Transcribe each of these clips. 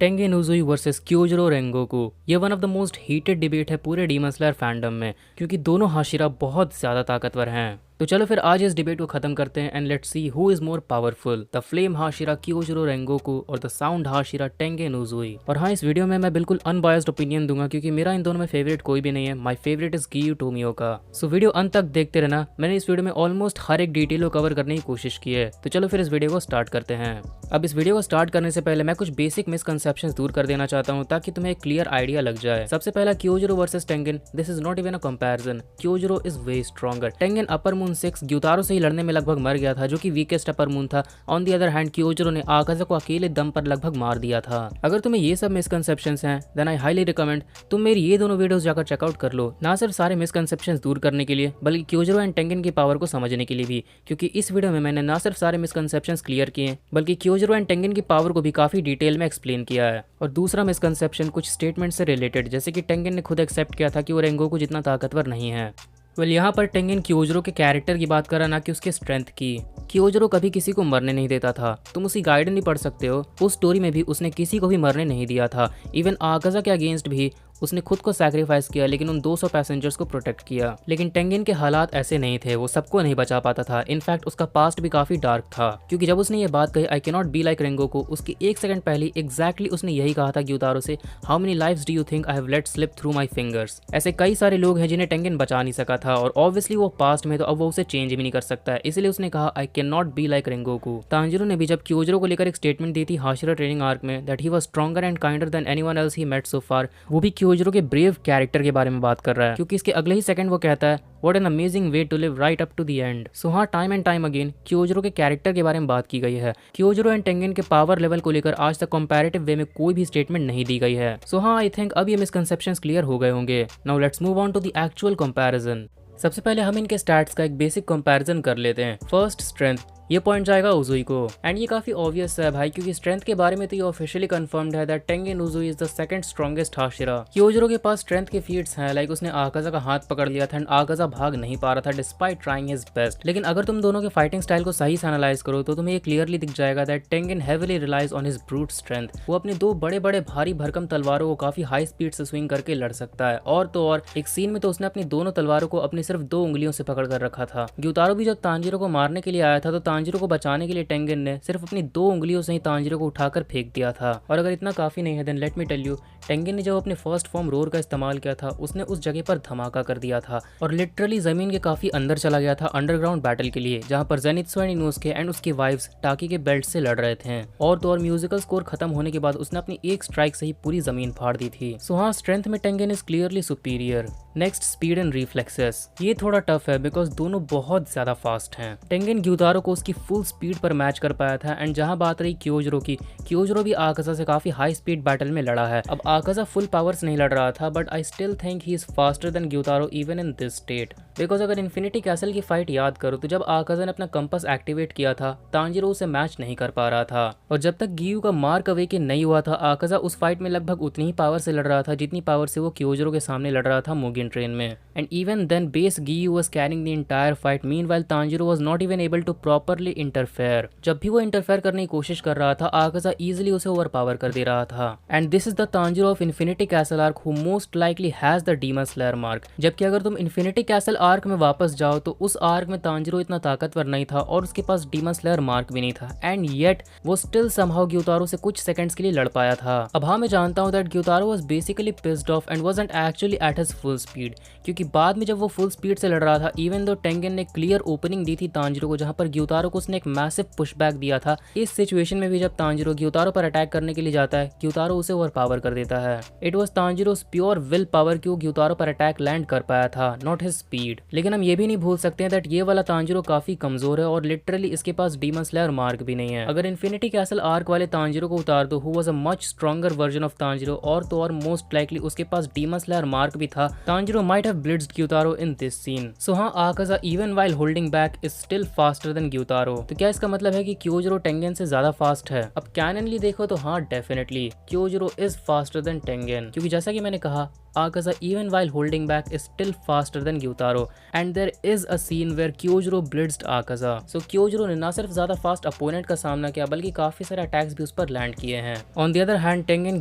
टेंगेन उजुई versus क्योजरो Rengoku. ये one of the most heated debate है पूरे डीमन स्लेयर फैंडम में, क्योंकि दोनों हाशिरा बहुत ज़्यादा ताकतवर हैं। तो चलो फिर आज इस डिबेट को खत्म करते हैं and let's see who is more powerful, the flame Hashira Kyojuro Rengoku और the sound Hashira Tengen Uzui. और हाँ, इस वीडियो में मैं बिल्कुल अनबायस्ड ओपिनियन दूंगा क्योंकि मेरा इन दोनों में फेवरेट कोई भी नहीं है। My favourite is Giyu Tomioka. So video अंत तक देखते रहना। मैंने इस वीडियो में ऑलमोस्ट हर एक डिटेल को कवर करने की कोशिश की है। तो चलो फिर इस वीडियो को स्टार्ट करते हैं। अब इस वीडियो को स्टार्ट करने से पहले मैं कुछ बेसिक मिसकंसेप्शंस दूर कर देना चाहता हूँ ताकि तुम्हें एक क्लियर आइडिया लग जाए। सबसे पहला, Kyojuro versus Tengen, this is not even a comparison. Kyojuro is way stronger. Tengen upper moon 6 Gyutaro से ही लड़ने में लगभग मर गया था, जो कि वीकेस्ट अपर मून था। ऑन दी अदर हैंड, क्योजरो ने आकाजा को अकेले दम पर लगभग मार दिया था। अगर तुम्हें ये सब मिसकंसेप्शंस हैं, देन आई हाईली रिकमेंड तुम मेरी ये दोनों वीडियोस जाकर चेकआउट कर लो, ना सिर्फ सारे मिसकंसेप्शंस दूर करने के लिए बल्कि क्योजरो एंड टेंगेन की पावर को समझने के लिए भी, क्योंकि इस वीडियो में मैंने ना सिर्फ सारे मिसकंसेप्शंस क्लियर किए बल्कि क्योजरो एंड टेंगेन की पावर को भी काफी डिटेल में एक्सप्लेन किया है। और दूसरा मिसकंसेप्शन कुछ स्टेटमेंट से रिलेटेड, जैसे कि टेंगेन ने खुद एक्सेप्ट किया था कि वो रेंगोकू जितना ताकतवर नहीं है। यहाँ पर टेंगेन क्योजरो के कैरेक्टर की बात कर रहा, ना कि उसके स्ट्रेंथ की। क्योजरो कभी किसी को मरने नहीं देता था। तुम उसकी गाइडेंस नहीं पढ़ सकते हो, उस स्टोरी में भी उसने किसी को भी मरने नहीं दिया था। इवन आकाजा के अगेंस्ट भी उसने खुद को सैक्रिफाइस किया, लेकिन उन 200 पैसेंजर्स को प्रोटेक्ट किया। लेकिन टेंगेन के हालात ऐसे नहीं थे, वो सबको नहीं बचा पाता था। इनफैक्ट उसका पास्ट भी काफी डार्क था, क्योंकि जब उसने ये बात कही I can not be like Rengoku, उसकी एक सेकंड पहले एग्जैक्टली उसने यही कहा था ग्यूतारो से, how many lives do you think I have let slip through my fingers. ऐसे कई सारे लोग हैं जिन्हें टेंगेन बचा नहीं सका था, और ऑब्वियसली वो पास्ट में, तो अब वो उसे चेंज भी नहीं कर सकता है, इसलिए उसने कहा I can not be like Rengoku. Tanjiro ने भी जब क्योजरो को लेकर एक स्टेटमेंट दी थी हाशिरा ट्रेनिंग आर्क में, that he was stronger and kinder than anyone else he met so far, वो भी क्योजरो के ब्रेव कैरेक्टर के बारे में बात कर रहा है, क्योंकि इसके अगले ही सेकंड वो कहता है what an amazing way to live right up to the end. So हाँ, time and time again Kyojuro के कैरेक्टर के बारे में बात की गई है। क्योजरो एंड टेंगेन के पावर लेवल को लेकर आज तक कंपैरेटिव वे में कोई भी स्टेटमेंट नहीं दी गई है। सो हाँ, आई थिंक अब ये मिसकंसेप्शंस क्लियर हो गए होंगे। Now let's move on to the actual comparison. सबसे पहले हम इनके स्टैट्स का एक बेसिक कंपैरिजन कर लेते हैं। फर्स्ट, स्ट्रेंथ, ये पॉइंट जाएगा उजुई को। एंड ये काफी ऑब्वियस है भाई, क्योंकि स्ट्रेंथ के बारे में तो ये ऑफिशियली कंफर्म्ड है that Tengen Uzui is the second strongest Hashira. Kyojuro के पास स्ट्रेंथ के फीट्स हैं, लाइक उसने आकाजा का हाथ पकड़ लिया था एंड आकाजा भाग नहीं पा रहा था डिस्पाइट ट्राइंग हिज बेस्ट। लेकिन अगर तुम दोनों के फाइटिंग स्टाइल को सही से एनालाइज करो तो तुम्हें ये क्लियरली दिख जाएगा that Tengen heavily relies on his brute strength. वो अपने दो बड़े बड़े भारी भरकम तलवारों को काफी हाई स्पीड से स्विंग करके लड़ सकता है। और तो और एक सीन में तो उसने अपनी दोनों तलवारों को अपनी सिर्फ 2 उंगलियों से पकड़ कर रखा था। ग्यूतारो भी जब तांजिरो को मारने के लिए आया था तो तांजिरो को बचाने के लिए टेंगेन ने सिर्फ अपनी 2 उंगलियों से ही तांजिरो को उठाकर फेंक दिया था। और अगर इतना काफी नहीं है then let me tell you, Tengen ने जब अपने फर्स्ट फॉर्म रोर का इस्तेमाल किया था उसने उस जगह पर धमाका कर दिया था और लिटरली जमीन के काफी अंदर चला गया था अंडरग्राउंड बैटल के लिए, जहां पर जेनित्सु एंड इनोसुके एंड उसकी वाइफ्स टाकी के बेल्ट से लड़ रहे थे। और तो और म्यूजिकल स्कोर खत्म होने के बाद उसने अपनी एक स्ट्राइक से ही पूरी जमीन फाड़ दी थी। सो हाँ, स्ट्रेंथ में टेंगेन is clearly superior. Next, speed and reflexes. ये थोड़ा टफ है बिकॉज दोनों बहुत ज्यादा फास्ट हैं। टेंगेन ग्यूतारो को उसकी फुल स्पीड पर मैच कर पाया था। एंड जहां बात रही क्योजरो की, क्योजरो भी आकाजा से काफी हाई स्पीड बैटल में लड़ा है। अब आकाजा फुल पावर्स नहीं लड़ रहा था, but I still think he is faster than Gyutaro even in this state. Because अगर इन्फिनिटी कैसल की फाइट याद करो तो जब आकाजा ने अपना कंपास एक्टिवेट किया था तांजिरो उसे मैच नहीं कर पा रहा था। और जब तक गियू का मार्क अवेकन नहीं हुआ था, आकाजा उस फाइट में लगभग उतनी ही पावर से लड़ रहा था जितनी पावर से वो क्योजरो के सामने लड़ रहा था मुगिन ट्रेन में। एंड इवन देन बेस गियू was carrying the entire fight, meanwhile Tanjiro was not even able to properly interfere. जब भी वो इंटरफेयर करने की कोशिश कर रहा था आकाजा इजीली उसे ओवर पावर कर दे रहा था। And this is the Tanjiro of infinity castle arc who most likely has the demon slayer mark. जबकि अगर तुम इन्फिनिटी कैसल आर्क में वापस जाओ तो उस आर्क में तांजिरो इतना ताकतवर नहीं था और उसके पास डीमन स्लेयर मार्क भी नहीं था। एंड येट वो स्टिल समहाउ ग्यूतारो से कुछ सेकंड्स के लिए लड़ पाया था। अब हाँ, मैं जानता हूँ that Gyutaro was basically pissed off and wasn't actually at his full speed, क्योंकि बाद में जब वो फुल स्पीड से लड़ रहा था, इवन दो टेंगेन ने क्लियर ओपनिंग दी थी तांजिरो को, जहां पर ग्यूतारो को उसने एक मैसिव पुशबैक दिया था। इस सिचुएशन में भी जब तांजिरो ग्यूतारो पर अटैक करने के लिए जाता है, ग्यूतारो उसे ओवर पावर कर देता है। It was Tanjiro's pure will power कि वो ग्यूतारो पर अटैक लैंड कर पाया था, नॉट हिज स्पीड। लेकिन हम ये भी नहीं भूल सकते हैं दैट ये वाला तांजिरो काफी कमजोर है और लिटरली इसके पास डीमन स्लेयर मार्क भी नहीं है। अगर इन्फिनिटी कैसल आर्क वाले तांजिरो को उतार दो, who was a much stronger version of Tanjiro, और तो और मोस्ट लाइकली उसके पास डीमन स्लेयर मार्क भी था, Tanjiro might have blitzed Gyutaro in this scene. So हाँ, Akaza even while holding back is still faster than Gyutaro. तो क्या इसका मतलब है कि क्योजरो टेंगेन से ज्यादा फास्ट है? अब कैननली देखो तो हाँ, डेफिनेटली क्योजरो इज फास्टर देन टेंगेन, क्योंकि जैसा कि मैंने कहा Akaza even while holding back is still faster than Gyutaro, and there is a scene where Kyojuro blitzed Akaza. So Kyojuro ने ना सिर्फ ज्यादा फास्ट अपोनेंट का सामना किया बल्कि काफी सारे अटैक्स भी उस पर लैंड किए हैं। On the other hand Tengen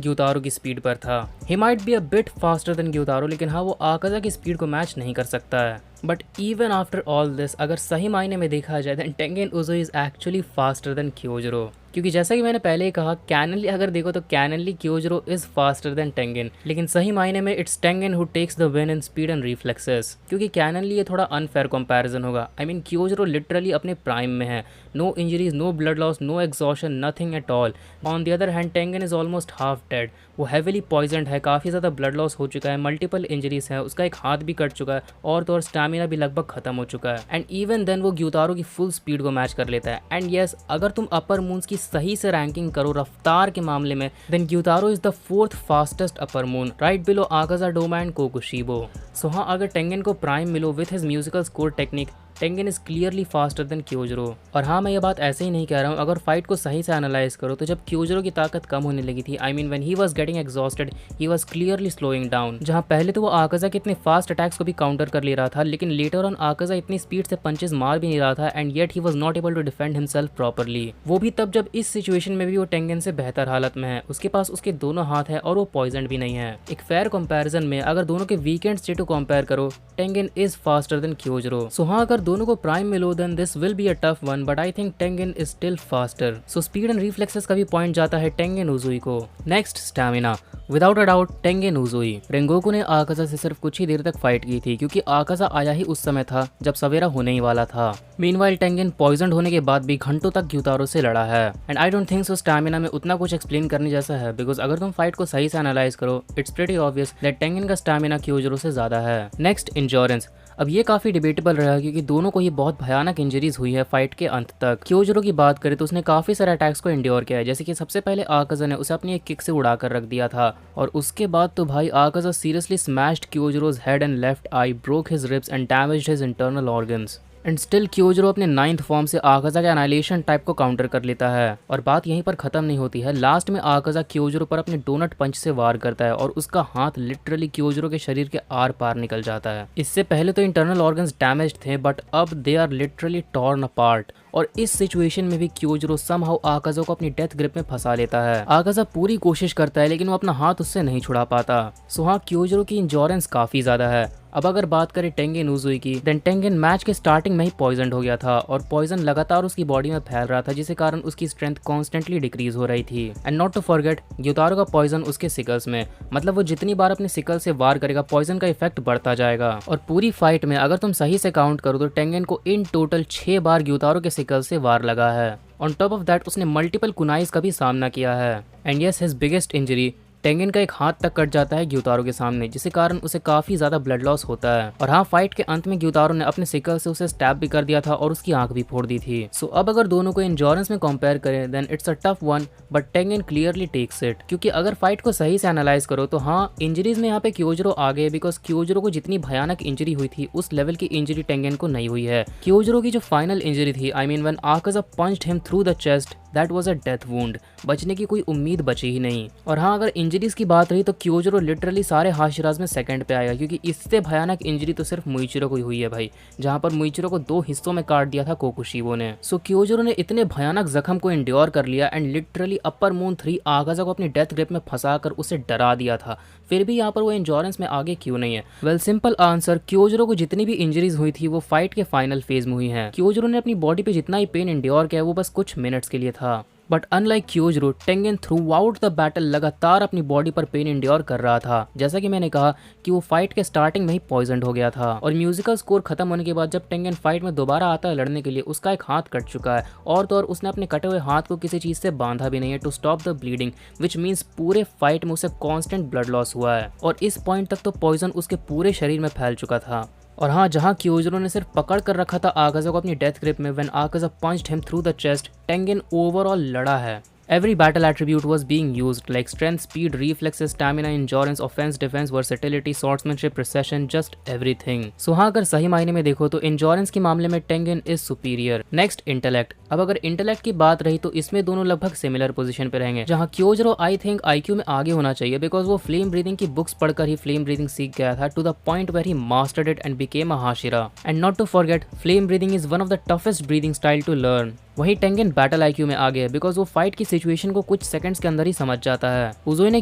Gyutaro की स्पीड पर था। He might be a bit faster than Gyutaro, लेकिन हाँ वो आकाजा की स्पीड को मैच नहीं कर सकता है। But even after all this, अगर सही मायने में देखा जाए then Tengen Uzui is actually faster than Kyojuro, क्योंकि जैसा कि मैंने पहले ही कहा कैननली अगर देखो तो canonly Kyojuro is faster than Tengen, लेकिन सही मायने में it's Tengen who takes the win in speed and reflexes, क्योंकि कैननली ये थोड़ा अनफेयर कंपैरिजन होगा। आई मीन क्योजरो लिटरली अपने प्राइम में है, no injuries, no blood loss, no exhaustion, nothing at all. On the other hand Tengen is almost half dead, वो heavily poisoned है, काफ़ी ज़्यादा ब्लड लॉस हो चुका है, मल्टीपल इंजरीज है, उसका एक हाथ भी कट चुका है और तो और स्टैमिना भी लगभग खत्म हो चुका है। एंड इवन देन वो ग्यूतारो की फुल स्पीड को मैच कर लेता है। एंड येस, अगर तुम अपर मून्स की सही से रैंकिंग करो रफ्तार के मामले में, then Gyutaro is the 4th fastest upper moon, right below Akaza Doma and Kokushibo. So हाँ, अगर टेंगन को प्राइम मिलो with his musical score technique, Tengen is clearly faster than Kyojuro. और हाँ, मैं ये बात ऐसे ही नहीं कह रहा हूँ, अगर फाइट को सही से एनालाइज करो तो जब क्योजरो की ताकत कम होने लगी थी, I mean when he was getting exhausted, he was clearly slowing down. जहाँ पहले तो वो आकाजा के इतने फास्ट अटैक्स को भी काउंटर कर ले रहा था, लेकिन लेटर ऑन आकाजा इतनी स्पीड से पंचेस मार भी नहीं रहा था, and yet he was not able to defend himself properly. वो भी तब जब इस सिचुएशन में भी वो टेंगन से बेहतर हालत में है, उसके पास उसके दोनों हाथ है और वो पॉइजन भी नहीं है। एक फेयर कंपैरिजन में अगर दोनों के वीकेंड स्टेट को कंपेयर करो, टेंगन इज फास्टर देन क्योजरो। सो हाँ, अगर दोनों को प्राइम मिलो then this will be a tough one, but I think Tengen is still faster. So speed and reflexes का भी पॉइंट जाता है टेंगन उज़ुई को। Next stamina, without a doubt Tengen Uzui. Rengoku ने आकाजा से सिर्फ कुछ ही देर तक फाइट की थी, क्योंकि आकाजा आया ही उस समय था जब सवेरा होने ही वाला था। मीनवाइल टेंगन पॉइजनड होने के बाद भी घंटों तक ग्यूतारो से लड़ा है, and I don't think so stamina में उतना कुछ एक्सप्लेन करने जैसा है, बिकॉज अगर तुम फाइट को सही से एनालाइज करो, it's pretty obvious that Tengen का स्टैमिना क्योजरो से ज्यादा है। नेक्स्ट इंश्योरेंस, अब ये काफी डिबेटेबल रहा क्योंकि दोनों को ही बहुत भयानक इंजरीज हुई है फाइट के अंत तक। क्योजरो की बात करें तो उसने काफी सारे अटैक्स को एंड्योर किया है, जैसे कि सबसे पहले आकाजा ने उसे अपनी एक किक से उड़ाकर रख दिया था, और उसके बाद तो भाई Akaza seriously smashed Kyojuro's head and left eye, broke his ribs and damaged his internal organs. And still Kyojuro अपने 9th फॉर्म से आकाजा के एनाइलेशन टाइप को काउंटर कर लेता है। और बात यहीं पर खत्म नहीं होती है, लास्ट में आकाजा क्योजरो पर अपने डोनट पंच से वार करता है और उसका हाथ लिटरली क्योजरो के शरीर के आर पार निकल जाता है। इससे पहले तो इंटरनल ऑर्गन्स डैमेज्ड थे, बट अब they are literally torn apart. और इस सिचुएशन में भी क्योजरो समहाउ आकाजा को अपनी डेथ ग्रिप में फंसा लेता है। आकाजा पूरी कोशिश करता है लेकिन वो अपना हाथ उससे नहीं छुड़ा पाता। सो हाँ, क्योजरो की इंश्योरेंस काफी ज्यादा है। अब अगर बात करें टेंगन उज़ुई की, देन टेंगन मैच के स्टार्टिंग में ही पॉइजनड हो गया था और पॉइजन लगातार उसकी बॉडी में फैल रहा था, जिसके कारण उसकी स्ट्रेंथ कॉन्स्टेंटली डिक्रीज हो रही थी। And not to forget, Gyutaro का पॉइजन उसके सिकल्स में, मतलब वो जितनी बार अपने सिकल से वार करेगा पॉइजन का इफेक्ट बढ़ता जाएगा। और पूरी फाइट में अगर तुम सही से काउंट करो तो टेंगन को इन टोटल 6 बार ग्यूतारो के सिकल से वार लगा है। ऑन टॉप ऑफ दैट उसने मल्टीपल कुनाइज का भी सामना किया है। And yes, his biggest injury, Tengen का एक हाथ तक कट जाता है ग्यूतारो के सामने, जिसके कारण उसे काफी ज्यादा ब्लड लॉस होता है। और हाँ, फाइट के अंत में ग्यूतारो ने अपने सिकल से उसे स्टैब भी कर दिया था और उसकी आंख भी फोड़ दी थी। सो अब अगर दोनों को इंश्योरेंस में कंपेयर करें then it's a tough one, but Tengen clearly takes it. क्योंकि अगर फाइट को सही से एनालाइज करो तो हाँ, इंजरीज में यहाँ पे क्योजरो आ गए, बिकॉज क्योजरो को जितनी भयानक इंजरी हुई थी उस लेवल की इंजरी टेंगन को नहीं हुई है। क्योजरो की जो फाइनल इंजरी थी, I mean when Akaza punched him through the chest, that was a death wound, बचने की कोई उम्मीद बची ही नहीं। और हाँ, अगर इंजरीज की बात रही तो क्योजरो लिटरली सारे हाशिराज में सेकंड पे आएगा, क्योंकि इससे भयानक इंजरी तो सिर्फ मुइचिरो को हुई है भाई, जहां पर मुइचिरो को 2 हिस्सों में काट दिया था कोकुशिबो ने। सो क्योजरो ने इतने भयानक जख्म को एंड्योर कर लिया and literally upper moon 3 Akaza को अपनी डेथ ग्रिप में फंसाकर उसे डरा दिया था, फिर भी यहाँ पर वो इंश्योरेंस में आगे क्यों नहीं है? वेल, सिंपल आंसर, क्योजरो को जितनी भी इंजरीज हुई थी वो फाइट के फाइनल फेज में हुई है। क्योजरो ने अपनी बॉडी पे जितना ही पेन एंड्योर किया वो बस कुछ मिनट्स के लिए था। But unlike Kyojuro, Tengen throughout the battle लगातार अपनी बॉडी पर पेन इंड्योर कर रहा था। जैसा कि मैंने कहा कि वो फाइट के स्टार्टिंग में ही पॉइजनड हो गया था, और म्यूजिकल स्कोर खत्म होने के बाद जब टेंगन फाइट में दोबारा आता है लड़ने के लिए, उसका एक हाथ कट चुका है, और तो और उसने अपने कटे हुए हाथ को किसी चीज से बांधा भी नहीं है to stop the bleeding, which means पूरे फाइट में उसे कॉन्स्टेंट ब्लड लॉस हुआ है, और इस पॉइंट तक तो पॉइजन उसके पूरे शरीर में फैल चुका था। और हाँ, जहाँ क्योजरो ने सिर्फ पकड़ कर रखा था आकाजा को अपनी डेथ ग्रिप में, when Akaza punched him through the chest, Tengen overall लड़ा है। Every battle attribute was being used, like strength, speed, reflexes, stamina, endurance, offense, defense, versatility, swordsmanship, precision, just everything. So हाँ, अगर सही मायने में देखो तो endurance के मामले में Tengen is superior. Next, intellect. अब अगर इंटेलेक्ट की बात रही तो इसमें दोनों लगभग सिमिलर पोजीशन पे रहेंगे, जहां क्योजरो आई थिंक आईक्यू में आगे होना चाहिए बिकॉज वो फ्लेम ब्रीदिंग की बुक्स पढ़कर ही फ्लेम ब्रीदिंग सीख गया था to the point where he mastered it and became a Hashira. And not to forget flame breathing is one of the toughest breathing style to learn. वहीं Tengen battle IQ में आगे है because वो fight की situation को कुछ seconds के अंदर ही समझ जाता है। उज़ोई ने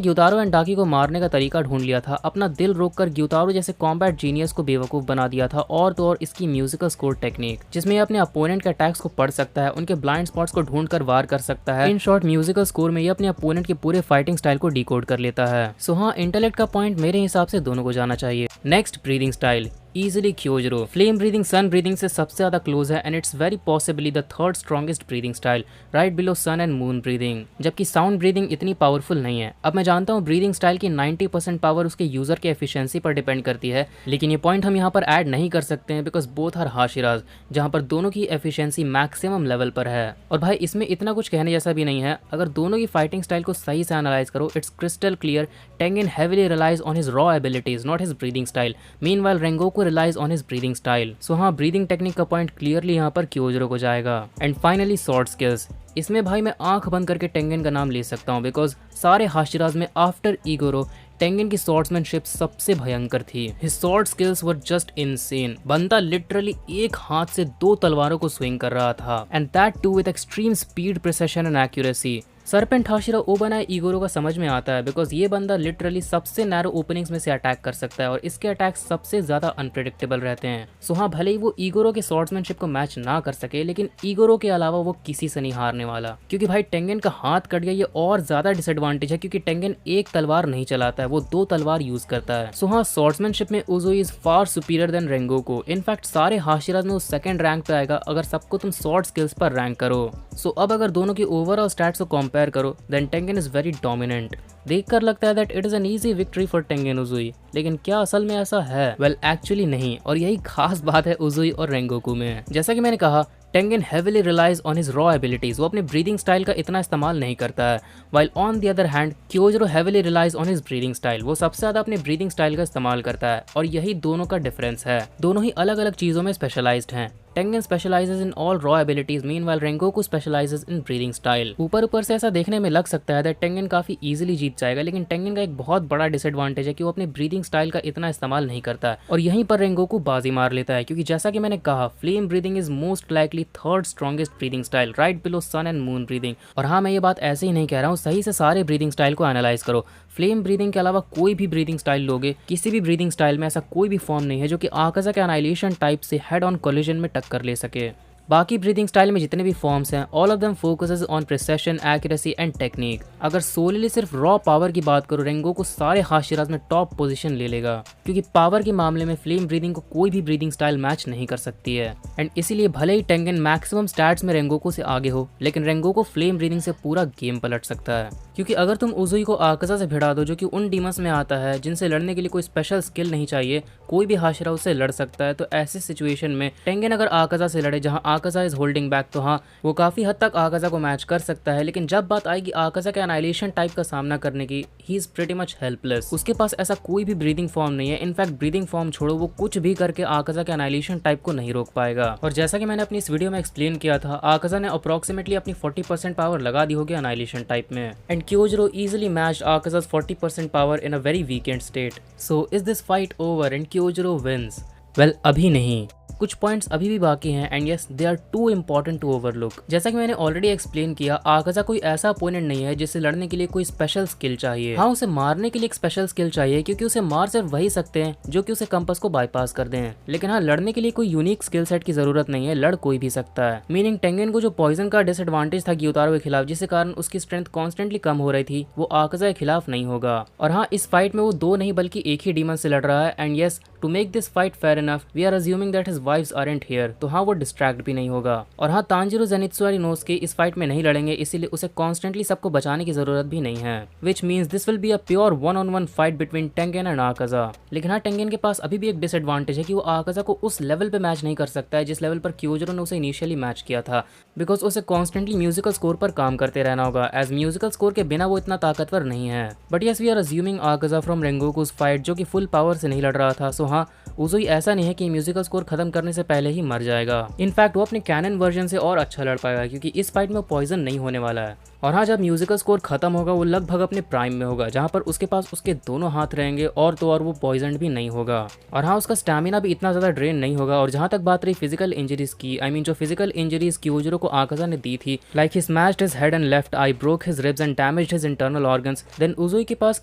ग्यूतारो एंड डाकी को मारने का तरीका ढूंढ लिया था, अपना दिल रोककर ग्यूतारो जैसे कॉम्बैट जीनियस को बेवकूफ बना दिया था, और तो और इसकी म्यूजिकल स्कोर टेक्निक जिसमें अपने अपोनेंट के अटैक्स को पढ़ सकता है, उनके ब्लाइंड स्पॉट्स को ढूंढ कर वार कर सकता है। इन शॉर्ट म्यूजिकल स्कोर में ये अपने अपोनेंट के पूरे फाइटिंग स्टाइल को डिकोड कर लेता है। सो हाँ, इंटेलेक्ट का पॉइंट मेरे हिसाब से दोनों को जाना चाहिए। Next, breathing style easily Kyojuro. Flame breathing sun breathing से सबसे ज्यादा क्लोज है and it's very possibly the third strongest breathing style right below sun and moon breathing, जबकि साउंड ब्रीदिंग इतनी पावरफुल नहीं है। अब मैं जानता हूँ ब्रीदिंग स्टाइल की 90% पावर उसके यूजर के एफिशिएंसी पर डिपेंड करती है, लेकिन ये पॉइंट हम यहाँ पर ऐड नहीं कर सकते हैं बिकॉज बोथ आर हाशिराज, जहाँ पर दोनों की एफिशिएंसी मैक्सिमम लेवल पर है। और भाई इसमें इतना कुछ कहने जैसा भी नहीं है, अगर दोनों की फाइटिंग स्टाइल को सही से एनालाइज करो it's crystal clear Tengen heavily relies on his raw abilities not his breathing style, meanwhile Rengoku relies on his breathing style. So हाँ, ब्रीदिंग टेक्निक का पॉइंट क्लियरली यहाँ पर क्योजरो को जाएगा। And finally sword skills. इसमें भाई मैं आंख बंद करके टेंगेन का नाम ले सकता हूँ बिकॉज सारे हाशिराज में आफ्टर ईगोरो टेंगेन की स्वॉर्ड्समैनशिप सबसे भयंकर थी। His sword skills were just insane. बंदा लिटरली एक हाथ से 2 तलवारों को स्विंग कर रहा था and that too with extreme speed, precision and accuracy. Serpent Hashira Obanai Iguro का समझ में आता है बिकॉज ये बंदा लिटरली सबसे नैरो ओपनिंग्स में से अटैक कर सकता है और इसके अटैक सबसे ज्यादा अनप्रेडिक्टेबल रहते हैं। सो हाँ, भले ही वो ईगोरो के स्वॉर्ड्समैनशिप को मैच ना कर सके, लेकिन ईगोरो के अलावा वो किसी से नहीं हारने वाला, क्योंकि भाई टेंगेन का हाथ कट गया ये और ज्यादा डिसएडवांटेज है क्योंकि टेंगेन एक तलवार नहीं चलाता है, वो 2 तलवार यूज करता है। सो हाँ, स्वॉर्ड्समैनशिप में Uzui is far superior than Rengoku. In fact सारे हाशिराज में वो सेकंड रैंक पे आएगा अगर सबको तुम स्वॉर्ड स्किल्स पर रैंक करो। सो अब अगर दोनों की ओवरऑल स्टैट्स को कंपेयर करो then Tengen is very dominant. देखकर लगता है that it is an easy victory for Tengen Uzui, लेकिन क्या असल में ऐसा है? वेल एक्चुअली नहीं, और यही खास बात है उज़ोई और रेंगोकू में। जैसा कि मैंने कहा, Tengen heavily relies on his raw abilities, वो अपने ब्रीदिंग स्टाइल का इतना इस्तेमाल नहीं करता है, while on the other hand Kyojuro heavily relies on his breathing style, वो सबसे ज्यादा अपने ब्रीदिंग स्टाइल का इस्तेमाल करता है। और यही दोनों का डिफरेंस है, दोनों ही अलग अलग चीजों में स्पेशलाइज्ड हैं। Tengen specialises in all raw abilities, meanwhile Rengoku specialises in breathing style. ऊपर से ऐसा देखने में लग सकता है दैट टेंगेन काफी इजीली जीत जाएगा, लेकिन टेंगेन का एक बहुत बड़ा डिसएडवांटेज है कि वो अपने ब्रीदिंग स्टाइल का इतना इस्तेमाल नहीं करता है, और यहीं पर रेंगोकू बाजी मार लेता है, क्योंकि जैसा कि मैंने कहा, flame breathing is most likely third strongest breathing style right below sun and moon breathing. और हाँ, मैं ये बात ऐसे ही नहीं कह रहा हूँ, सही से सारे ब्रीदिंग स्टाइल को एनालाइज करो। फ्लेम ब्रीदिंग के अलावा कोई भी ब्रीदिंग स्टाइल लोगे, किसी भी ब्रीदिंग स्टाइल में ऐसा कोई भी फॉर्म नहीं है जो कि आकाजा के एनाइलेशन टाइप से हेड ऑन कोलिजन में टक्कर ले सके। बाकी ब्रीदिंग स्टाइल में जितने भी फॉर्म्स हैं, all of them focuses on precision, accuracy and technique. अगर सोलली सिर्फ रॉ पावर की बात करो, रेंगोकू सारे हाशिराज में टॉप पोजीशन ले लेगा, क्योंकि पावर के मामले में फ्लेम ब्रीदिंग को कोई भी ब्रीदिंग स्टाइल मैच नहीं कर सकती है। एंड इसीलिए भले ही टेंगेन मैक्सिमम स्टैट्स में रेंगोकू से आगे हो, लेकिन रेंगोकू फ्लेम ब्रीदिंग से पूरा गेम पलट सकता है। क्योंकि अगर तुम उज़ोई को आकाजा से भिड़ा दो, जो कि उन डीमंस में आता है जिनसे लड़ने के लिए कोई स्पेशल स्किल नहीं चाहिए, कोई भी हाशिरा उससे लड़ सकता है, तो ऐसी सिचुएशन में टेंगेन अगर आकाजा से लड़े जहां आकाजा इज होल्डिंग बैक, तो हाँ, वो काफी हद तक आकाजा को मैच कर सकता है, लेकिन जब बात आएगी आकाजा के एनाइलेशन टाइप का सामना करने की, he is pretty much helpless. उसके पास ऐसा कोई भी ब्रीदिंग फॉर्म नहीं है। इनफैक्ट ब्रीदिंग फॉर्म छोड़ो, वो कुछ भी करके आकाजा के एनाइलेशन टाइप को नहीं रोक पाएगा। और जैसा कि मैंने अपनी इस वीडियो में एक्सप्लेन किया था, आकाजा ने अप्रोक्सीमेटली अपनी 40% पावर लगा दी होगी एनाइलेशन टाइप में, and Kyojuro easily matched Akaza's 40% power in a very weakened state. So is this fight over and Kyojuro wins? Well, अभी नहीं, कुछ पॉइंट्स अभी भी बाकी हैं and yes, they are too important to overlook. जैसा कि मैंने ऑलरेडी एक्सप्लेन किया, आकाजा कोई ऐसा अपोनेंट नहीं है जिससे लड़ने के लिए कोई स्पेशल स्किल चाहिए। हाँ, उसे मारने के लिए एक स्पेशल स्किल चाहिए, क्योंकि उसे मार सिर्फ वही सकते हैं जो कि उसे कंपास को बाईपास कर दें। लेकिन हाँ, लड़ने के लिए कोई यूनिक स्किल सेट की जरूरत नहीं है, लड़ कोई भी सकता है। मीनिंग टेंगेन को जो पॉइजन का डिसएडवांटेज था ग्यूतारो के खिलाफ, जिसके कारण उसकी स्ट्रेंथ कॉन्स्टेंटली कम हो रही थी, वो आकाजा के खिलाफ नहीं होगा। और हाँ, इस फाइट में वो 2 नहीं बल्कि एक ही डीमन से लड़ रहा है, and yes, to make this fight fair enough, we are assuming that his wives aren't here, तो हाँ, वो डिस्ट्रैक्ट भी नहीं होगा। और हाँ, तांजिरो ज़ेनित्सु और इनोसुके इस फाइट में नहीं लड़ेंगे, इसीलिए उसे कॉन्स्टेंटली सबको बचाने की जरूरत भी नहीं है, which means this will be a pure 1-on-1 fight between Tengen and Akaza. लेकिन हाँ, टेंगेन के पास अभी भी एक डिसएडवांटेज है कि वो आकाजा को उस लेवल पे मैच नहीं कर सकता है जिस लेवल पर क्योजरो ने उसे इनिशियली मैच किया था, बिकॉज उसे कॉन्स्टेंटली म्यूजिकल स्कोर पर काम करते रहना होगा, एज म्यूजिकल स्कोर के बिना वो इतना ताकतवर नहीं है। But yes, we are assuming Akaza from Rengoku's fight, जो कि फुल पावर से नहीं लड़ रहा था। सो हाँ, उज़ोई ऐसा नहीं है कि म्यूजिकल स्कोर खत्म करने से पहले ही मर जाएगा। इनफैक्ट वो अपने कैनन वर्जन से और अच्छा लड़ पाएगा क्योंकि इस फाइट में पॉइजन नहीं होने वाला है। और हाँ, जब म्यूजिकल स्कोर खत्म होगा वो लगभग अपने प्राइम में होगा, जहाँ पर उसके पास उसके दोनों हाथ रहेंगे और तो और वो पॉइजन भी नहीं होगा। और हाँ, उसका स्टैमिना भी इतना ज़्यादा ड्रेन नहीं होगा। और जहाँ तक बात रही फिजिकल इंजरीज की, जो फिजिकल इंजरीज क्योजरो को आकाजा ने दी थी, like he smashed his head and left eye, broke his ribs and damaged his internal organs, then Uzui के पास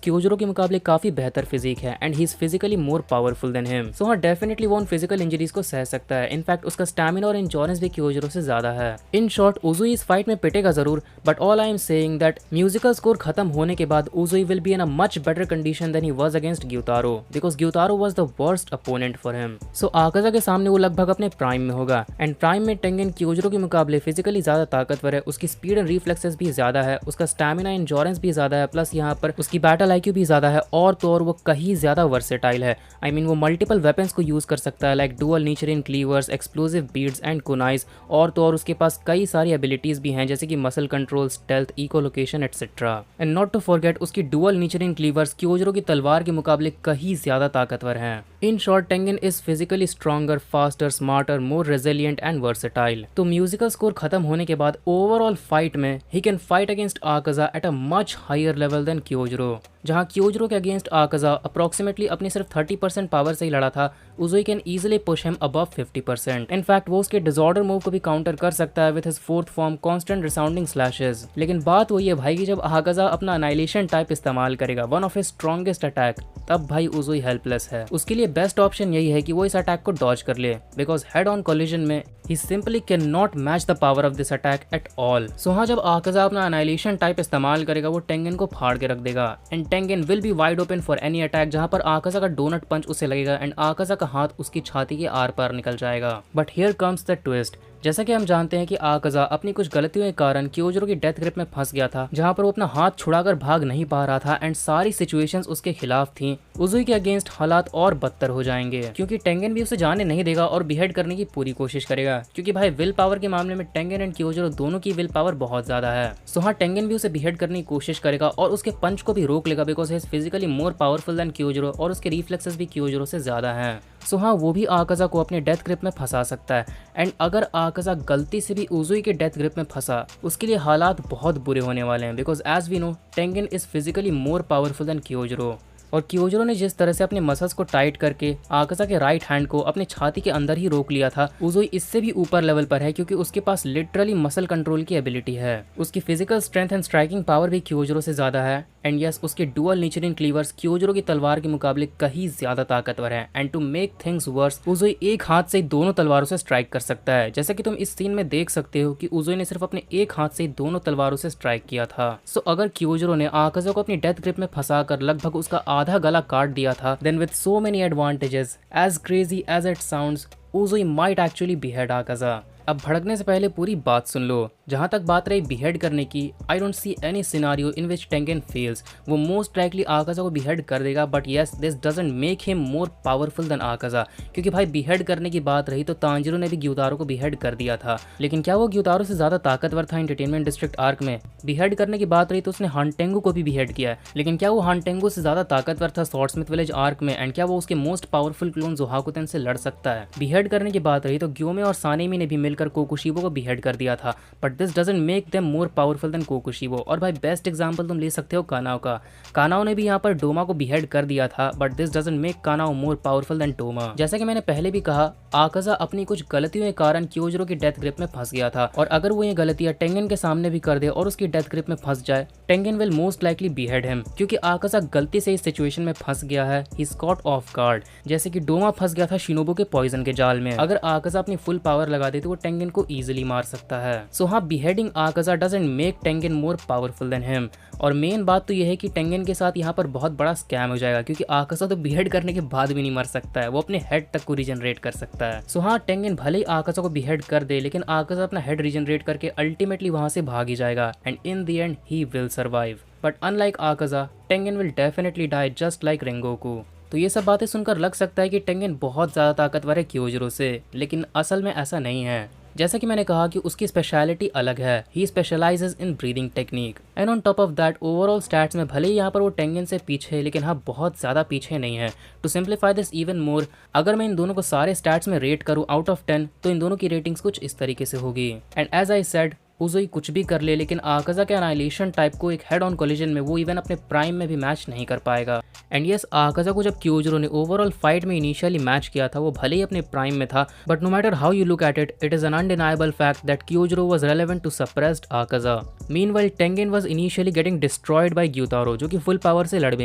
क्योजरो के मुकाबले काफी बेहतर फिजिक है and he is physically more powerful than him. So हाँ, डेफिनेटली वो उन फिजिकल इंजरीज को सह सकता है। इनफैक्ट उसका स्टैमिना और इंश्योरेंस भी क्योजरो से ज्यादा है। इन शॉर्ट, उज़ोई इस फाइट में पिटेगा जरूर, but all I am saying that musical score खत्म होने के बाद Uzui will be in a much better condition than he was against Gyutaro, because Gyutaro was the worst opponent for him. So Akaza के सामने वो लगभग अपने prime में होगा एंड प्राइम में टेंगन क्योजरो के मुकाबले फिजिकली ज्यादा ताकतवर है, उसकी स्पीड एंड रिफ्लेक्सेस भी ज्यादा है, उसका स्टैमिना एंड्योरेंस भी ज्यादा है, प्लस यहाँ पर उसकी बैटल आईक्यू भी ज्यादा है और तो और वो कहीं ज्यादा वर्सेटाइल है। वो मल्टीपल वेपन्स को यूज कर सकता है, like dual Nichirin cleavers, explosive beads and kunais, और तो और उसके पास कई सारी एबिलिटीज भी हैं जैसे कि muscle control, stealth, echo location etcetera. And not to forget उसकी डुअल नीचरिन क्लीवर्स क्योजरो की तलवार के मुकाबले कहीं ज्यादा ताकतवर हैं। In short, Tengen is physically stronger, faster, smarter, more resilient and versatile. तो म्यूजिकल स्कोर खत्म होने के बाद ओवरऑल फाइट में he can fight against Akaza at a much higher level than Kyojuro. जहां क्योजरो के अगेंस्ट आकाजा अप्रोक्सीमेटली अपनी सिर्फ 30% पावर से ही लड़ा था, Uzui can easily push him above 50%। In fact वो उसके डिसऑर्डर मूव को भी काउंटर कर सकता है with his fourth form constant resounding slashes. लेकिन बात वही है भाई कि जब आकाजा अपना अनाइलेशन टाइप इस्तेमाल करेगा, one of his strongest attack, तब भाई उज़ोई हेल्पलेस है। उसके लिए बेस्ट ऑप्शन यही है कि वो इस अटैक को डॉज कर ले, बिकॉज हेड ऑन कोलिजन में he simply cannot match the power of this attack at all. So हाँ, जब आकाजा अपना annihilation टाइप इस्तेमाल करेगा वो टेंगन को फाड़ के रख देगा and Tengen will be wide open for any attack, जहाँ पर आकाजा का डोनट पंच उसे लगेगा एंड आकाजा का हाथ उसकी छाती के आर पार निकल जाएगा। But here comes the twist. जैसा कि हम जानते हैं कि आकाजा अपनी कुछ गलतियों के कारण क्योजरो की डेथ ग्रिप में फंस गया था, जहां पर वो अपना हाथ छुड़ाकर भाग नहीं पा रहा था एंड सारी सिचुएशंस उसके खिलाफ थी। उज़ोई के अगेंस्ट हालात और बदतर हो जाएंगे क्योंकि टेंगन भी उसे जाने नहीं देगा और बिहेड करने की पूरी कोशिश करेगा, क्योंकि भाई विल पावर के मामले में टेंगन एंड क्योजरो दोनों की विल पावर बहुत ज्यादा है। सो हाँ, टेंगन भी उसे बिहेड करने की कोशिश करेगा और उसके पंच को भी रोक लेगा because he is physically more powerful than Kyojuro और उसके रिफ्लेक्सेस भी क्योजरो से ज्यादा हैं। सो हाँ, वो भी आकाजा को अपने डेथ ग्रिप में फंसा सकता है एंड अगर आकाजा गलती से भी उज़ोई के डेथ ग्रिप में फंसा, उसके लिए हालात बहुत बुरे होने वाले हैं, because as we know Tengen is physically more powerful than Kyojuro. और क्योजरो ने जिस तरह से अपने मसल्स को टाइट करके आकाजा के राइट हैंड को अपने छाती के अंदर ही रोक लिया था, उज़ोई इससे भी ऊपर लेवल पर है क्योंकि उसके पास लिटरली मसल कंट्रोल की एबिलिटी है। उसकी physical strength and striking power भी क्योजरो से ज्यादा है एंड यस, उसके डुअल नीचरिन क्लीवर्स क्योजरो की तलवार के मुकाबले कहीं ज्यादा ताकतवर है। And to make things worse, Uzui एक हाथ से दोनों तलवारों से स्ट्राइक कर सकता है, जैसा कि तुम इस सीन में देख सकते हो कि उज़ोई ने सिर्फ अपने एक हाथ से दोनों तलवारों से स्ट्राइक किया था। सो अगर क्योजरो ने आकाजा को अपनी डेथ ग्रिप में फंसाकर लगभग उसका आधा गला काट दिया था, then with so many advantages, as crazy as it sounds, Uzui might actually behead Akaza. अब भड़कने से पहले पूरी बात सुन लो। जहाँ तक बात रही बिहेड करने की, आई don't see any scenario in which Tengen fails. वो मोस्ट लाइकली आकाजा को बिहेड कर देगा, but yes, this doesn't make him more powerful then Akaza, क्योंकि भाई बिहेड करने की बात रही तो तांजिरो ने भी ग्यूतारो को बिहेड कर दिया था, लेकिन क्या वो ग्यूतारो से ज्यादा ताकतवर था एंटरटेनमेंट डिस्ट्रिक्ट आर्क में? बिहेड करने की बात रही तो उसने हानटेंगु को भी बिहेड किया है, लेकिन क्या वो हानटेंगु से ज्यादा ताकतवर था स्वॉर्डस्मिथ विलेज आर्क में? एंड क्या वो उसके मोस्ट पावरफुल क्लोन ज़ोहाकुटेन से लड़ सकता है? बिहेड करने की बात रही तो ग्योमे और सानेमी ने भी मिलकर कोकुशिबो को बिहेड कर दिया था, but this doesn't make them more powerful then Kokushibo. और भाई बेस्ट एग्जांपल तुम ले सकते हो कानाओ का। कानाओ ने भी यहाँ पर डोमा को बिहेड कर दिया था, but this doesn't make Kanao more powerful than Doma. जैसा कि मैंने पहले भी कहा, आकाजा अपनी कुछ गलतियों के कारण क्योजरो की डेथ ग्रिप में फंस गया था, और अगर वो ये गलतियां टेंगन के सामने भी कर दे और उसकी डेथ ग्रिप में फंस जाए, Tengen will most likely behead him, क्योंकि आकाजा गलती से इस सिचुएशन में फंस गया है। He is caught off guard, जैसे कि डोमा फंस गया था शिनोबु के पॉइजन के जाल में। अगर आकाजा अपनी फुल पावर लगा दे तो वो टेंगन को इजीली मार सकता है। सो हाँ, beheading Akaza doesn't make Tengen more powerful than him. और मेन बात तो यह है कि टेंगन के साथ यहाँ पर बहुत बड़ा स्कैम हो जाएगा, क्योंकि आकाजा तो बिहेड करने के बाद भी नहीं मर सकता है, वो अपने हेड तक को रीजनरेट कर सकता है। सो हाँ, टेंगन भले ही आकाजा को बिहेड कर दे, लेकिन आकाजा अपना हेड रीजनरेट करके अल्टीमेटली वहां से भाग ही जाएगा and in the end he will survive. But unlike Akaza, Tengen will definitely die just like Rengoku. तो ये सब बातें सुनकर लग सकता है कि टेंगन बहुत ज़्यादा ताकतवर है क्योजरो से, लेकिन असल में ऐसा नहीं है। जैसा कि मैंने कहा कि उसकी स्पेशलिटी अलग है, he specialises in breathing technique and on top of that overall stats में भले ही यहाँ पर वो टेंगन से पीछे है, लेकिन हाँ बहुत ज़्यादा पीछे नहीं है। To simplify this even more, अगर मैं इन दोनों को सारे स्टैट्स में रेट करूँ आउट ऑफ 10 तो इन दोनों की रेटिंग्स कुछ इस तरीके से होगी। एंड एज आई सेड उज़ोई कुछ भी कर ले, लेकिन आकाज़ा के अनाइलेशन टाइप को एक हेड ऑन कोलिजन में वो इवन अपने प्राइम में भी मैच नहीं कर पाएगा। एंड यस, आकाज़ा को जब क्योजिरो ने ओवरऑल फाइट में इनिशियली मैच किया था वो भले ही अपने प्राइम में था, but no matter how you look at it, it is an undeniable fact that Kyojuro was relevant to suppressed Akaza. Meanwhile Tengen was initially getting destroyed by Gyutaro, जो कि फुल पावर से लड़ भी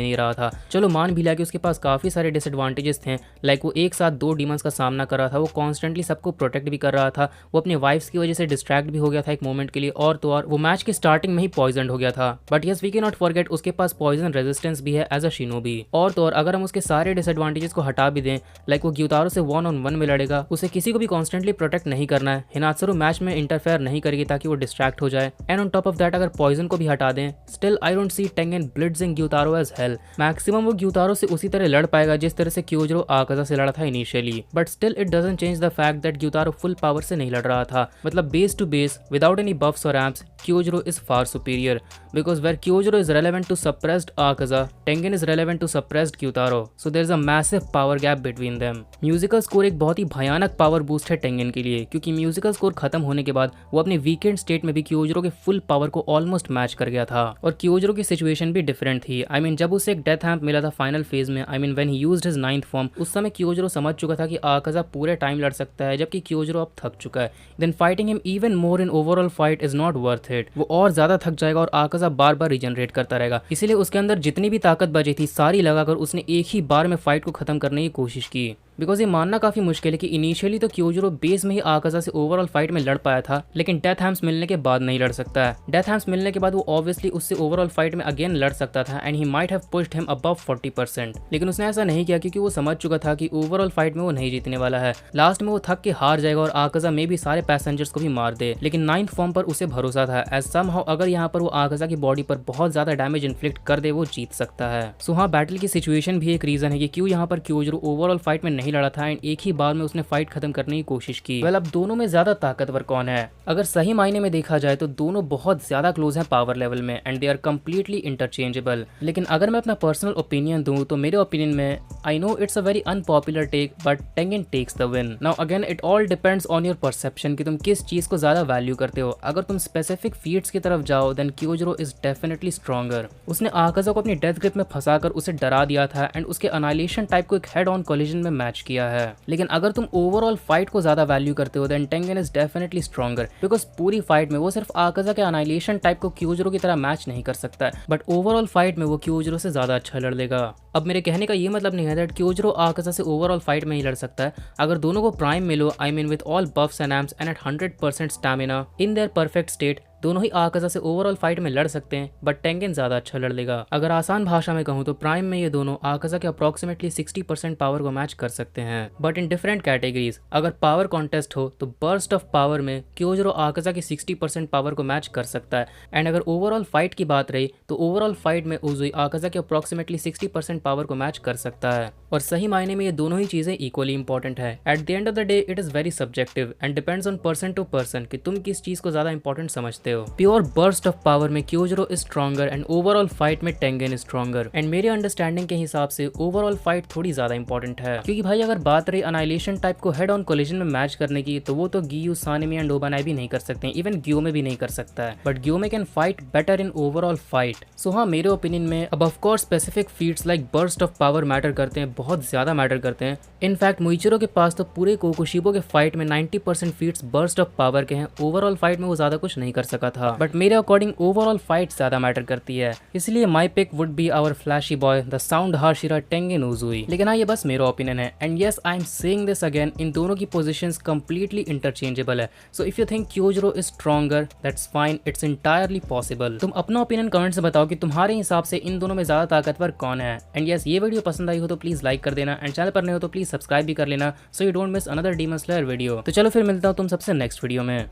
नहीं रहा था। चलो मान भी लिया कि उसके पास काफ़ी सारे डिसएडवांटेजेस थे, लाइक वो एक साथ 2 डीमंस का सामना कर रहा था, वो कॉन्स्टेंटली सबको प्रोटेक्ट भी कर रहा था, वो अपने वाइफ्स की वजह से डिस्ट्रैक्ट भी हो गया था एक मोमेंट के लिए, और तो और वो मैच के स्टार्टिंग में ही पॉइजन हो गया था। But yes, we can not forget उसके पास पॉइजन रेजिस्टेंस भी है एज अ शिनोबी। और तो और अगर हम उसके सारे डिसएडवांटेजेस को हटा भी दें, लाइक वो ग्यूतारो से 1-on-1 में लड़ेगा, उसे किसी को भी कॉन्स्टेंटली प्रोटेक्ट नहीं करना है, हिनात्सुरु मैच में इंटरफेयर नहीं करेगी ताकि वो डिस्ट्रैक्ट हो जाए। And on top of that अगर पॉइजन को भी हटा दें, still I don't see Tengen blitzing Gyutaro as hell. Maximum वो ग्यूतारो से उसी तरह लड़ पाएगा जिस तरह से क्योजिरो आकाज़ा से लड़ा था initially, but still it doesn't change the fact that Gyutaro full power से नहीं लड़ रहा था। मतलब base to base without any buffs और amps Kyojuro is far superior, because where Kyojuro is relevant to suppressed Akaza, Tengen is relevant to suppressed Gyutaro, so there is a massive power gap between them. Musical score एक बहुत ही भयानक power boost है Tengen के लिए, क्योंकि musical score खत्म होने के बाद वो अपने वीकेंड स्टेट में भी क्योजिरो के फुल पावर को ऑलमोस्ट मैच कर गया था। और क्योजिरो की सिचुएशन भी डिफरेंट थी। आई मीन जब उसे एक डेथ हैम्प मिला था फाइनल फेज में, I mean when he used his 9th form, उस समय क्योजिरो समझ चुका था कि आकाज़ा पूरे टाइम लड़ सकता है, जबकि क्योजिरो अब थक चुका है। Then fighting him even more in overall fight is not worth it. वो और ज्यादा थक जाएगा और आकाज़ा बार बार रीजनरेट करता रहेगा। इसीलिए उसके अंदर जितनी भी ताकत बची थी सारी लगाकर उसने एक ही बार में फाइट को खत्म करने की कोशिश की। बिकॉज ये मानना काफी मुश्किल है कि इनिशियली तो क्योजिरो बेस में ही आकाज़ा से ओवरऑल फाइट में लड़ पाया था, लेकिन डेथ हैम्स मिलने के बाद नहीं लड़ सकता है। डेथ हैम्स मिलने के बाद वो ऑब्वियसली उससे ओवरऑल फाइट में अगेन लड़ सकता था and he might have pushed him above 40%, लेकिन उसने ऐसा नहीं किया क्योंकि वो समझ चुका था कि ओवरऑल फाइट में वो नहीं जीतने वाला है। लास्ट में वो थक के हार जाएगा और आकाज़ा में भी सारे पैसेंजर्स को भी मार दे। लेकिन 9th फॉर्म पर उसे भरोसा था, एज समहाउ अगर यहाँ पर वो आकाज़ा की बॉडी पर बहुत ज्यादा डैमेज इन्फ्लिक्ट कर दे वो जीत सकता है। सो हाँ, बैटल की सिचुएशन भी एक रीजन है कि क्यों यहाँ पर क्योजिरो ओवरऑल फाइट में नहीं लड़ा था एंड एक ही बार में उसने फाइट खत्म करने की कोशिश की। वेल, अब दोनों में ज्यादा ताकतवर कौन है? अगर सही मायने में देखा जाए तो दोनों बहुत ज्यादा क्लोज हैं पावर लेवल में and they are completely interchangeable. लेकिन अगर मैं अपना पर्सनल ओपिनियन दूं तो मेरे ओपिनियन में, I know it's a very unpopular take, but Tengen takes the win. Now again it all depends on your perception कि तुम किस चीज को ज्यादा वैल्यू करते हो। अगर तुम स्पेसिफिक फीट्स की तरफ जाओ देन क्योजिरो इज डेफिनेटली स्ट्रॉन्गर। उसने आकाज़ा को अपनी डेथ ग्रिप में फंसाकर उसे डरा दिया था एंड उसके अनाइलेशन टाइप को एक हेड ऑन कोलिजन में मैच किया है। लेकिन अगर तुम ओवरऑल फाइट को ज्यादा वैल्यू करते हो then Tengen is definitely stronger, because पूरी फाइट में वो सिर्फ आकाज़ा के अनाइलेशन टाइप को क्योजिरो की तरह मैच नहीं कर सकता है, बट ओवरऑल फाइट में वो क्योजिरो से ज्यादा अच्छा लड़ लेगा। अब मेरे कहने का ये मतलब नहीं है दैट क्योजिरो आकाज़ा से ओवरऑल फाइट में ही लड़ सकता है। अगर दोनों को प्राइम मिलो, I mean with all buffs and amps and at 100% stamina in their perfect state, दोनों ही आकाज़ा से ओवरऑल फाइट में लड़ सकते हैं, बट टेंगन ज्यादा अच्छा लड़ लेगा। अगर आसान भाषा में कहूँ तो प्राइम में ये दोनों आकाज़ा के अप्रोक्सीमेटली 60% पावर को मैच कर सकते हैं, बट इन डिफरेंट कैटेगरीज। अगर पावर कॉन्टेस्ट हो तो बर्स्ट ऑफ पावर में क्योजिरो आकाज़ा की 60% पावर को मैच कर सकता है, एंड अगर ओवरऑल फाइट की बात रही तो ओवरऑल फाइट में उज़ोई आकाज़ा के अप्रोक्सीमेटली 60% पावर को मैच कर सकता है। और सही मायने में ये दोनों ही चीजें इक्वली इंपॉर्टेंट है। At the end of the day it is very subjective and depends on person to person कि तुम किस चीज को ज्यादा इंपॉर्टेंट समझते हो। प्योर बर्स्ट ऑफ पावर में Kyojuro is stronger and overall fight में टेंगन इज स्ट्रॉन्गर। एंड मेरे अंडरस्टैंडिंग के हिसाब से ओवरऑल फाइट थोड़ी ज्यादा इंपॉर्टेंट है, क्योंकि भाई अगर बात रही अनाइलेशन टाइप को हेड ऑन कोलिजन में मैच करने की तो वो तो गियू, सानेमी एंड ओबानाई भी नहीं कर सकते, इवन ग्योमे भी नहीं कर सकता है, but Gyomei can fight better in overall fight. So हाँ, मेरे ओपिनियन में अब of course specific feats like burst of power matter करते हैं, बहुत ज्यादा मैटर करते हैं। इनफैक्ट मुइचिरो के पास तो पूरे कोकोशिबो के फाइट में 90% फीट्स बर्स्ट ऑफ पावर के हैं। ओवरऑल फाइट में वो ज्यादा कुछ नहीं कर सका था, बट मेरे अकॉर्डिंग ओवरऑल फाइट ज्यादा मैटर करती है। इसलिए my pick would be our flashy boy the sound Hashira Tengen Uzui. लेकिन हाँ, ये बस मेरा ओपिनियन है and yes I am saying this again, इन दोनों की पोजीशंस कंप्लीटली इंटरचेंजेबल है। So if you think Kyojuro is stronger that's fine, it's entirely possible. तुम अपना ओपिनियन कमेंट से बताओ कि तुम्हारे हिसाब से इन दोनों में ज्यादा ताकतवर कौन है। एंड यस, ये वीडियो पसंद आई हो तो प्लीज लाइक कर देना एंड चैनल पर नए हो तो प्लीज सब्सक्राइब भी कर लेना, so you don't miss another demon slayer video. तो चलो फिर मिलता हूँ तुम सबसे नेक्स्ट वीडियो में।